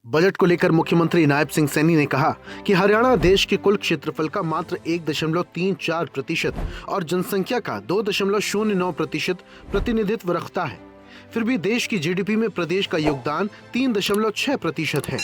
Budget को लेकर मुख्यमंत्री नायब सिंह सैनी ने कहा कि हरियाणा देश के कुल क्षेत्रफल का मात्र 1.34% और जनसंख्या का 2.09% प्रतिनिधित्व रखता है। फिर भी देश की जीडीपी में प्रदेश का योगदान 3.6% है,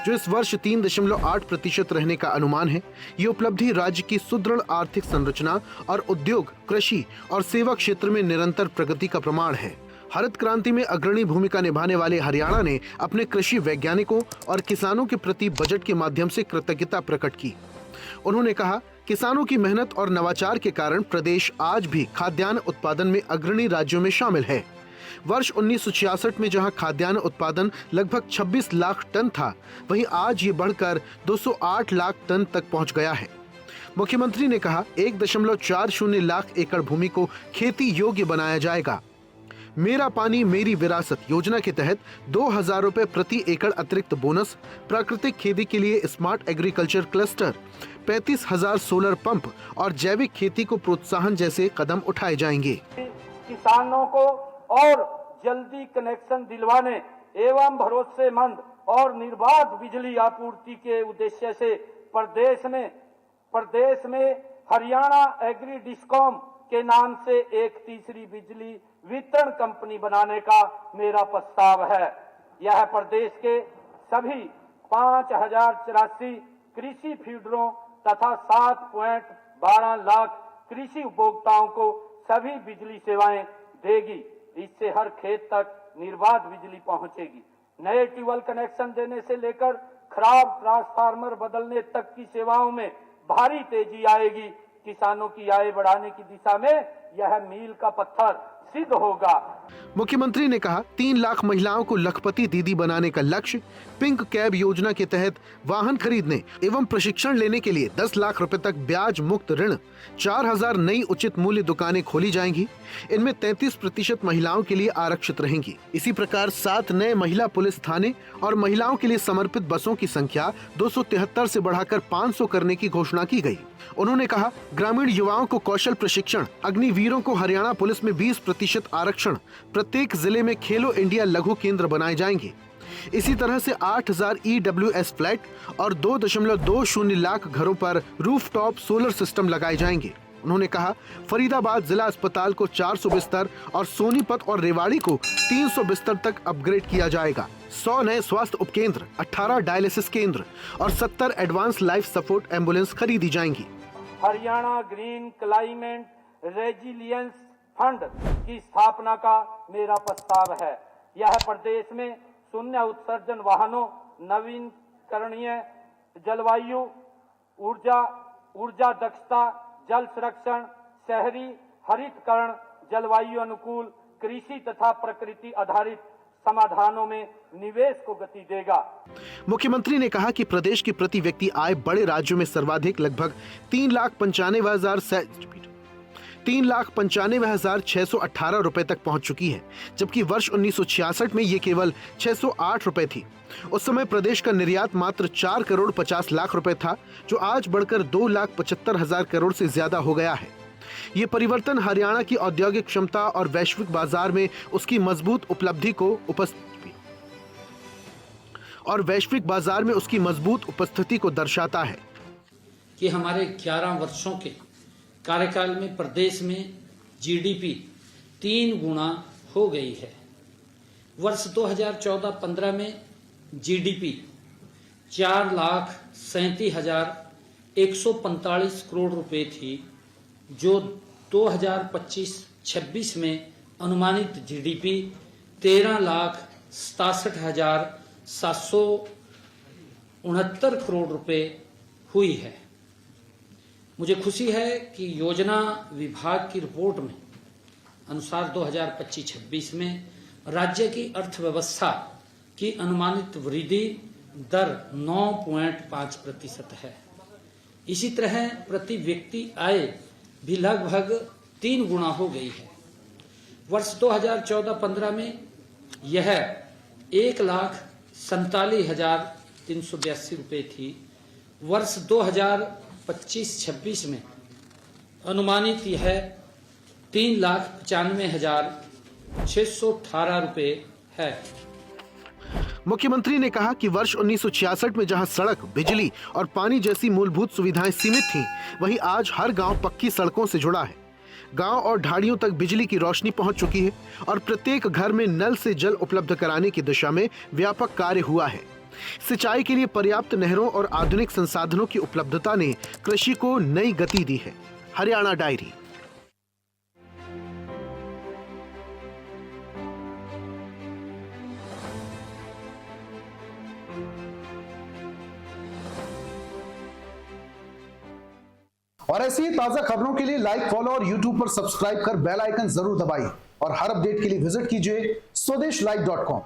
जो इस वर्ष 3.8% रहने का अनुमान है। ये उपलब्धि राज्य की सुदृढ़ आर्थिक संरचना और उद्योग, कृषि और सेवा क्षेत्र में निरंतर प्रगति का प्रमाण है। हरित क्रांति में अग्रणी भूमिका निभाने वाले हरियाणा ने अपने कृषि वैज्ञानिकों और किसानों के प्रति बजट के माध्यम से कृतज्ञता प्रकट की। उन्होंने कहा, किसानों की मेहनत और नवाचार के कारण प्रदेश आज भी खाद्यान्न उत्पादन में अग्रणी राज्यों में शामिल है। वर्ष 1966 में जहां खाद्यान्न उत्पादन लगभग 26 लाख टन था, वहीं आज ये बढ़कर 208 लाख टन तक पहुंच गया है। मुख्यमंत्री ने कहा, 1.40 लाख एकड़ भूमि को खेती योग्य बनाया जाएगा। मेरा पानी मेरी विरासत योजना के तहत 2000 रुपए प्रति एकड़ अतिरिक्त बोनस, प्राकृतिक खेती के लिए smart agriculture cluster, 35,000 solar pump और जैविक खेती को प्रोत्साहन जैसे कदम उठाए जाएंगे। किसानों को और जल्दी कनेक्शन दिलवाने एवं भरोसेमंद और निर्बाध बिजली आपूर्ति के उद्देश्य से प्रदेश में हरियाणा एग्री डिस्कॉम के नाम से एक तीसरी बिजली वितरण कंपनी बनाने का मेरा प्रस्ताव है। यह प्रदेश के सभी 5,084 कृषि फीडरों तथा 7.12 लाख कृषि उपभोक्ताओं को सभी बिजली सेवाएं देगी। इससे हर खेत तक निर्बाध बिजली पहुंचेगी। नए ट्यूबवेल कनेक्शन देने से लेकर खराब ट्रांसफार्मर बदलने तक की सेवाओं में भारी तेजी आएगी। किसानों की आय बढ़ाने की दिशा में यह मील का पत्थर सिद्ध होगा। मुख्यमंत्री ने कहा, 3 लाख महिलाओं को लखपति दीदी बनाने का लक्ष्य, पिंक कैब योजना के तहत वाहन खरीदने एवं प्रशिक्षण लेने के लिए 10 लाख रुपए तक ब्याज मुक्त ऋण, 4,000 नई उचित मूल्य दुकानें खोली जाएंगी। इनमें 33% महिलाओं के लिए आरक्षित रहेंगी। इसी प्रकार 7 नए महिला पुलिस थाने और महिलाओं के लिए समर्पित बसों की संख्या 273 से बढ़ाकर 500 करने की घोषणा की गई। उन्होंने कहा, ग्रामीण युवाओं को कौशल प्रशिक्षण, अग्निवीरों को हरियाणा पुलिस में 20% आरक्षण, प्रत्येक जिले में खेलो इंडिया लघु केंद्र बनाए जाएंगे। इसी तरह से 8,000 EWS फ्लैट और 2.20 लाख घरों पर रूफटॉप सोलर सिस्टम लगाए जाएंगे। उन्होंने कहा, फरीदाबाद जिला अस्पताल को 400 बिस्तर और सोनीपत और रेवाड़ी को 300 बिस्तर तक अपग्रेड किया जाएगा। 100 नए स्वास्थ्य उपकेंद्र, 18 डायलिसिस केंद्र और 70 एडवांस लाइफ सपोर्ट एम्बुलेंस खरीदी जाएंगी। Haryana green climate resilience fund की स्थापना का मेरा प्रस्ताव है। यह प्रदेश में शून्य उत्सर्जन वाहनों, नवीकरणीय जलवायु ऊर्जा दक्षता, जल संरक्षण, शहरी हरितकरण, जलवायु अनुकूल कृषि तथा प्रकृति आधारित समाधानों में निवेश को गति देगा। मुख्यमंत्री ने कहा कि प्रदेश की प्रति व्यक्ति आय बड़े राज्यों में सर्वाधिक लगभग 3,95,618 रुपए तक पहुंच चुकी है, जबकि वर्ष 1966 में ये केवल 608 रुपए थी। उस समय प्रदेश का निर्यात मात्र 4 करोड़ 50 लाख रुपए था, जो आज बढ़कर 2,75,000 करोड़ से ज्यादा हो गया है। ये परिवर्तन हरियाणा की औद्योगिक क्षमता और वैश्विक बाजार में उसकी मजबूत उपस्थिति को दर्शाता है कि हमारे 11 वर्षों के कार्यकाल में प्रदेश में जीडीपी 3 गुना हो गई है। वर्ष 2014-15 में जीडीपी 4,37,145 करोड़ रुपए थी, जो 2025-26 में अनुमानित जीडीपी 13,67,769 करोड़ रुपए हुई है। मुझे खुशी है कि योजना विभाग की रिपोर्ट में अनुसार 2025-26 में राज्य की अर्थव्यवस्था की अनुमानित वृद्धि दर 9.5% है। इसी तरह प्रति व्यक्ति आय भी लगभग 3 गुना हो गई है। वर्ष 2014-15 में यह 1,47,382 रुपए थी। वर्ष 2025-26 में अनुमानित यह 3,95,618 रुपए है। मुख्यमंत्री ने कहा कि वर्ष 1966 में जहां सड़क, बिजली और पानी जैसी मूलभूत सुविधाएं सीमित थीं, वहीं आज हर गांव पक्की सड़कों से जुड़ा है। गांव और ढाड़ियों तक बिजली की रोशनी पहुंच चुकी है और प्रत्येक घर में नल से जल उपलब्ध कराने की दिशा में व्यापक कार्य हुआ है। सिंचाई के लिए पर्याप्त नहरों और आधुनिक संसाधनों की उपलब्धता ने कृषि को नई गति दी है। हरियाणा डायरी। और ऐसी ही ताजा खबरों के लिए लाइक, फॉलो और यूट्यूब पर सब्सक्राइब कर बेल आइकन जरूर दबाइए और हर अपडेट के लिए विजिट कीजिए स्वदेशलाइव.com।